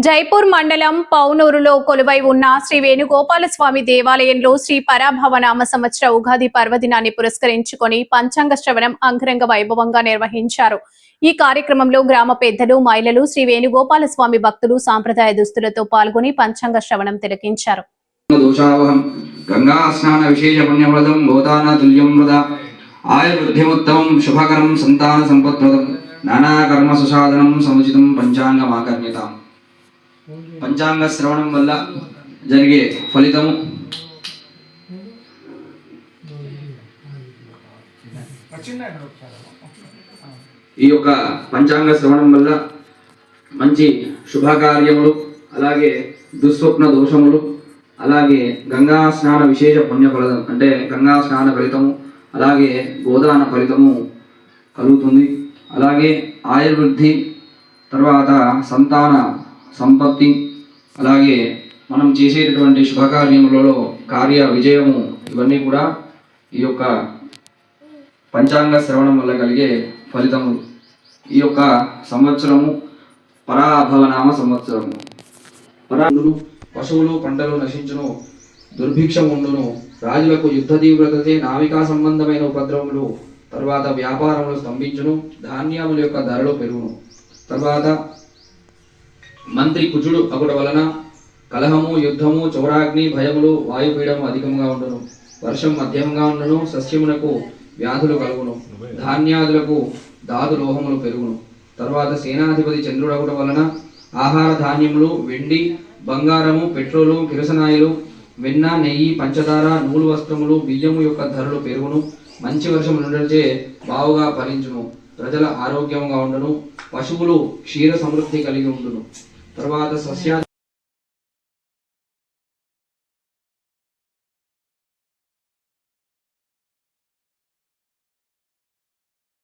జైపూర్ మండలం పౌనూరులో కొలువై ఉన్న శ్రీ వేణుగోపాలస్వామి దేవాలయంలో శ్రీ పరాభవనామ సంవత్సర ఉగాది పర్వదినాన్ని పురస్కరించుకొని పంచాంగ శ్రవణం అంగరంగ వైభవంగా నిర్వహించారు. ఈ కార్యక్రమంలో గ్రామ పెద్దలు, మహిళలు, శ్రీ వేణుగోపాలస్వామి భక్తులు సాంప్రదాయ దుస్తులతో పాల్గొని పంచాంగ శ్రవణం తిలకించారు. శుభకరం సంతాన సంపత్ప్రదం నానా కర్మ సుసాధనం సముచితం పంచాంగమాకర్ణ్యతాం. పంచాంగ శ్రవణం వల్ల జరిగే ఫలితము ఈ యొక్క పంచాంగ శ్రవణం వల్ల మంచి శుభకార్యములు, అలాగే దుస్వప్న దోషములు, అలాగే గంగా స్నాన విశేష పుణ్య ఫలితం అంటే గంగా స్నాన ఫలితము, అలాగే గోదాన ఫలితము కలుగుతుంది. అలాగే ఆయుర్వృద్ధి, తర్వాత సంతాన సంపత్తి, అలాగే మనం చేసేటటువంటి శుభకార్యములలో కార్య విజయము, ఇవన్నీ కూడా ఈ యొక్క పంచాంగ శ్రవణం వల్ల కలిగే ఫలితములు. ఈ యొక్క సంవత్సరము పరాభవనామ సంవత్సరము. పరాలు పశువులు పంటలు నశించును, దుర్భిక్షం ఉండును, రాజులకు యుద్ధ తీవ్రతచే నావికా సంబంధమైన ఉపద్రవములు, తర్వాత వ్యాపారములు స్తంభించును, ధాన్యముల యొక్క ధరలు పెరుగును. తర్వాత మంత్రి కుజుడు అగుట వలన కలహము, యుద్ధము, చౌరాగ్ని, భయములు, వాయుపీడము అధికంగా ఉండును, వర్షం మధ్యమంగా ఉండును, సస్యమునకు వ్యాధులు కలుగును, ధాన్యాదులకు ధాతు లోహములు పెరుగును. తర్వాత సేనాధిపతి చంద్రుడు అగుట వలన ఆహార ధాన్యములు, వెండి, బంగారము, పెట్రోలు, కిరసనాయిలు, వెన్న, నెయ్యి, పంచదార, నూలు వస్త్రములు, బియ్యము యొక్క ధరలు పెరుగును. మంచి వర్షం నుండిచే బావుగా ఫలించును, ప్రజల ఆరోగ్యంగా ఉండును, పశువులు క్షీర సమృద్ధి కలిగి ఉండును. తర్వాత సస్య